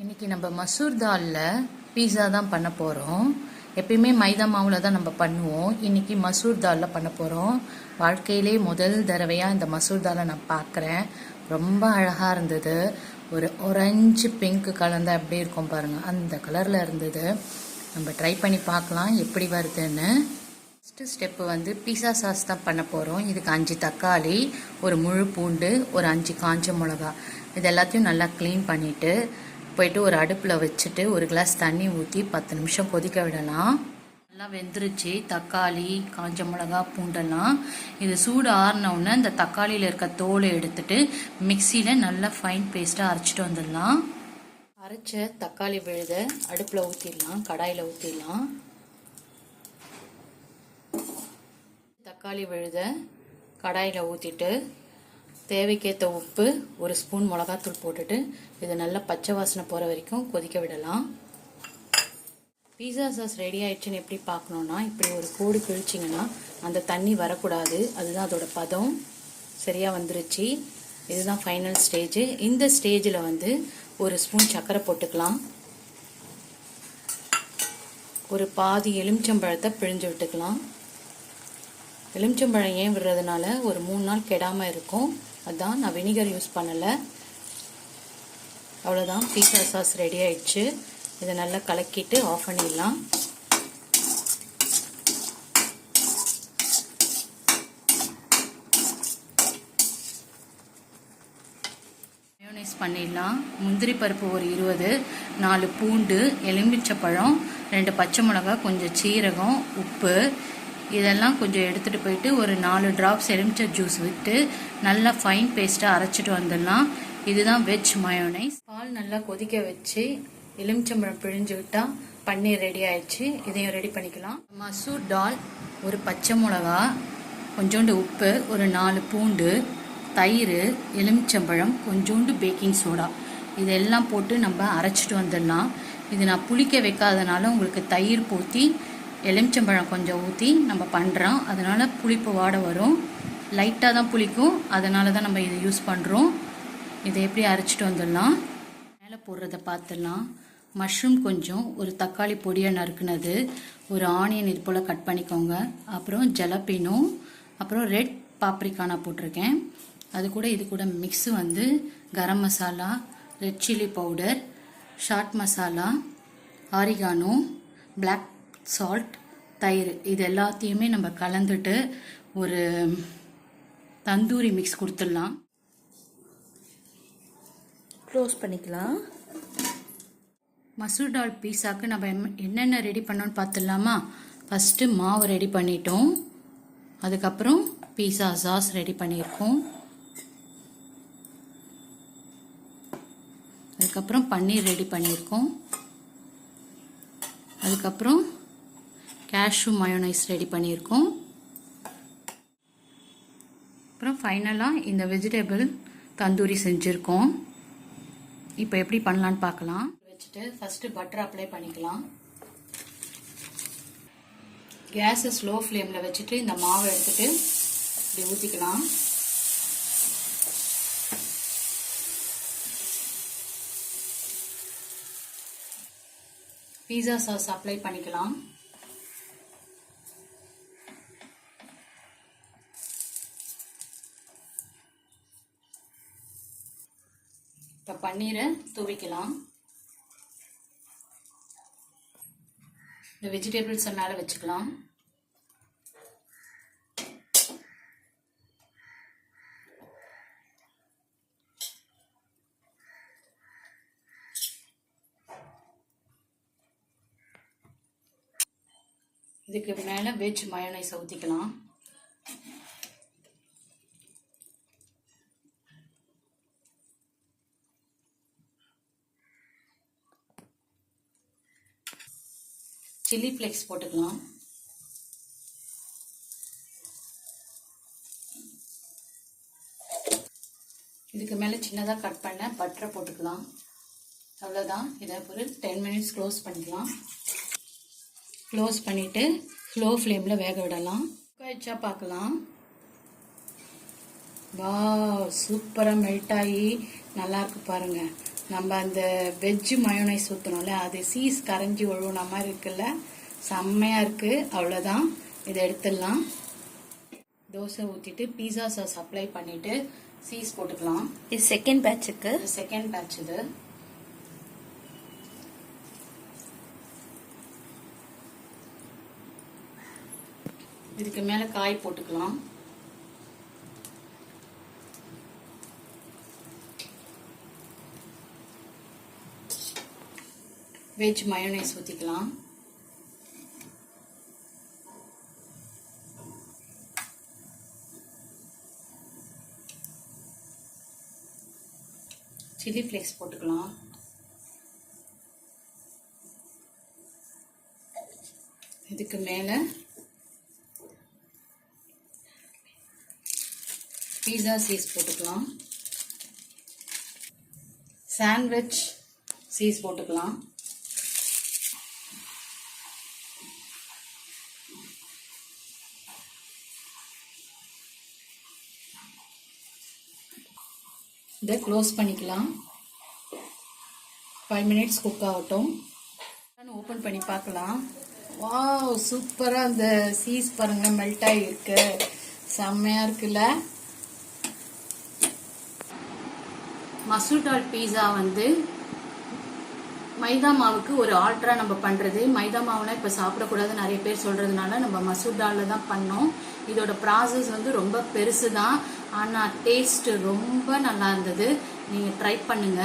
இன்றைக்கி நம்ம மசூர் தாலில் பீஸா தான் பண்ண போகிறோம். எப்பயுமே மைதா மாவில் தான் நம்ம பண்ணுவோம். இன்றைக்கி மசூர் தாலில் பண்ண போகிறோம். வாழ்க்கையிலே முதல் தடவையாக இந்த மசூர் தாலை நான் பார்க்குறேன். ரொம்ப அழகாக இருந்தது. ஒரு ஆரஞ்சு பிங்க் கலந்த அப்படியே இருக்கும் பாருங்கள், அந்த கலரில் இருந்தது. நம்ம ட்ரை பண்ணி பார்க்கலாம் எப்படி வருதுன்னு. ஃபஸ்ட்டு ஸ்டெப்பு வந்து பீஸா சாஸ் தான் பண்ண போகிறோம். இதுக்கு 5 தக்காளி, ஒரு முழு பூண்டு, ஒரு 5 காஞ்ச மிளகா, இது எல்லாத்தையும் நல்லா க்ளீன் பண்ணிவிட்டு போயிட்டு ஒரு அடுப்பில் வச்சுட்டு ஒரு கிளாஸ் தண்ணி ஊற்றி 10 நிமிஷம் கொதிக்க விடலாம். நல்லா வெந்துருச்சு தக்காளி, காஞ்ச மிளகா, பூண்டெல்லாம். இது சூடு ஆறினவுடனே இந்த தக்காளியில் இருக்க தோலை எடுத்துட்டு மிக்சியில் நல்லா ஃபைன் பேஸ்ட்டாக அரைச்சிட்டு வந்துடலாம். அரைச்ச தக்காளி விழுத அடுப்பில் ஊற்றிடலாம், கடாயில் ஊற்றிடலாம். தக்காளி விழுத கடாயில் ஊற்றிட்டு தேவைக்கேற்ற உப்பு, ஒரு ஸ்பூன் மிளகாத்தூள் போட்டுட்டு இது நல்லா பச்சை வாசனை போகிற வரைக்கும் கொதிக்க விடலாம். பீஸா சாஸ் ரெடி ஆயிடுச்சுன்னு எப்படி பார்க்கணுன்னா, இப்படி ஒரு கோடு கிழிச்சிங்கன்னா அந்த தண்ணி வரக்கூடாது. அதுதான் அதோட பதம். சரியாக வந்துருச்சு. இதுதான் ஃபைனல் ஸ்டேஜ். இந்த ஸ்டேஜில் வந்து ஒரு ஸ்பூன் சர்க்கரை போட்டுக்கலாம். ஒரு பாதி எலுமிச்சம்பழத்தை பிழிஞ்சு விட்டுக்கலாம். எலுமிச்சம்பழம் ஏன் விடுறதுனால ஒரு 3 நாள் கெடாமல் இருக்கும். அதான் நான் வினிகர் யூஸ் பண்ணலை. அவ்வளோதான், பீஸா சாஸ் ரெடி ஆயிடுச்சு. இதை நல்லா கலக்கிட்டு ஆஃப் பண்ணிடலாம். மயோனைஸ் பண்ணிடலாம். முந்திரி பருப்பு ஒரு 20, 4 பூண்டு, எலுமிச்சப்பழம், 2 பச்சை மிளகாய், கொஞ்சம் சீரகம், உப்பு, இதெல்லாம் கொஞ்சம் எடுத்துகிட்டு போயிட்டு ஒரு 4 ட்ராப்ஸ் எலுமிச்சை ஜூஸ் விட்டு நல்லா ஃபைன் பேஸ்ட்டாக அரைச்சிட்டு வந்துடலாம். இதுதான் வெஜ் மயோனைஸ். பால் நல்லா கொதிக்க வச்சு எலுமிச்சம்பழம் பிழிஞ்சு விட்டால் பன்னீர் ரெடி ஆயிடுச்சு. இதையும் ரெடி பண்ணிக்கலாம். மசூர் தால், ஒரு பச்சை மிளகா, கொஞ்சோண்டு உப்பு, ஒரு 4 பூண்டு, தயிர், எலுமிச்சம்பழம், கொஞ்சோண்டு பேக்கிங் சோடா, இதெல்லாம் போட்டு நம்ம அரைச்சிட்டு வந்துடலாம். இது நான் புளிக்க வைக்காதனால உங்களுக்கு தயிர் ஊற்றி எலுமிச்சம்பழம் கொஞ்சம் ஊற்றி நம்ம பண்ணுறோம். அதனால் புளிப்பு வாடை வரும். லைட்டாக தான் புளிக்கும். அதனால தான் நம்ம இதை யூஸ் பண்ணுறோம். இதை எப்படி அரைச்சிட்டு வந்துடலாம். மேலே போடுறத பார்த்துடலாம். மஷ்ரூம் கொஞ்சம், ஒரு தக்காளி பொடியாக நறுக்குனது, ஒரு ஆனியன் இது போல் கட் பண்ணிக்கோங்க. அப்புறம் ஜலப்பினோ, அப்புறம் ரெட் பாப்ரிக்கானா போட்டிருக்கேன். அது கூட இது கூட மிக்ஸு வந்து garam masala, red chilli powder, chaat masala, oregano, black salt, தயிர், இது எல்லாத்தையுமே நம்ம கலந்துட்டு ஒரு தந்தூரி மிக்ஸ் கொடுத்துடலாம். க்ளோஸ் பண்ணிக்கலாம். மசூர் தால் பீஸாக்கு நம்ம என்னென்ன ரெடி பண்ணோன்னு பார்த்துடலாமா. ஃபஸ்ட்டு மாவு ரெடி பண்ணிட்டோம். அதுக்கப்புறம் பீஸா சாஸ் ரெடி பண்ணியிருக்கோம். அதுக்கப்புறம் பன்னீர் ரெடி பண்ணியிருக்கோம். அதுக்கப்புறம் கேஷ்யூ மயோனைஸ் ரெடி பண்ணியிருக்கோம். அப்புறம் ஃபைனலாக இந்த வெஜிடபிள் தந்தூரி செஞ்சுருக்கோம். இப்போ எப்படி பண்ணலான்னு பார்க்கலாம். வச்சுட்டு ஃபஸ்ட்டு பட்டர் அப்ளை பண்ணிக்கலாம். கேஸை ஸ்லோ ஃப்ளேமில் வச்சுட்டு இந்த மாவை எடுத்துட்டு இப்படி ஊற்றிக்கலாம். பீஸா சாஸ் அப்ளை பண்ணிக்கலாம். இப்போ பன்னீரை தூவிக்கலாம். இந்த வெஜிடபிள்ஸை மேலே வச்சுக்கலாம். இதுக்கு மேலே வெஜ் மயோனைஸ் ஊற்றிக்கலாம். சில்லி ஃப்ளேக்ஸ் போட்டுக்கலாம். இதுக்கு மேலே சின்னதாக கட் பண்ண பட்டரை போட்டுக்கலாம். அவ்வளோதான். இதை ஒரு 10 மினிட்ஸ் க்ளோஸ் பண்ணிக்கலாம். க்ளோஸ் பண்ணிவிட்டு ஸ்லோ ஃப்ளேமில் வேக விடலாம். குக் ஆயிடுச்சா பார்க்கலாம். வா, சூப்பராக மெல்ட் ஆகி நல்லா இருக்கு பாருங்க. நம்ம அந்த வெஜ்ஜு மயோனைஸ் ஊற்றணும்ல, அது சீஸ் கரைஞ்சி ஒழுகுன மாதிரி இருக்குல்ல, செம்மையா இருக்கு. அவ்வளோதான், இதை எடுத்துடலாம். தோசை ஊற்றிட்டு பீஸா சாஸ் அப்ளை பண்ணிட்டு சீஸ் போட்டுக்கலாம். இது செகண்ட் பேட்சுக்கு. செகண்ட் பேட்ச் இது. இதுக்கு மேல காய் போட்டுக்கலாம். வெஜ் மயோனைஸ் ஊற்றிக்கலாம். சில்லி ஃப்ளேக்ஸ் போட்டுக்கலாம். இதுக்கு மேலே பீஸா சீஸ் போட்டுக்கலாம். சாண்ட்விச் சீஸ் போட்டுக்கலாம். இதை க்ளோஸ் பண்ணிக்கலாம். 5 minutes குக் ஆகட்டும். ஓப்பன் பண்ணி பார்க்கலாம். வாவ், சூப்பராக அந்த சீஸ் பாருங்க மெல்ட் ஆகிருக்கு, செம்மையா இருக்குல்ல. மசூர் தால் பீஸா வந்து மைதா மாவுக்கு ஒரு ஆல்ட்ரா நம்ம பண்றது. மைதா மாவுலாம் இப்ப சாப்பிடக்கூடாது நிறைய பேர் சொல்றதுனால நம்ம மசூர் தால்ல தான் பண்ணோம். இதோட ப்ராசஸ் வந்து ரொம்ப பெருசு தான், ஆனா டேஸ்ட் ரொம்ப நல்லா இருந்தது. நீங்க ட்ரை பண்ணுங்க.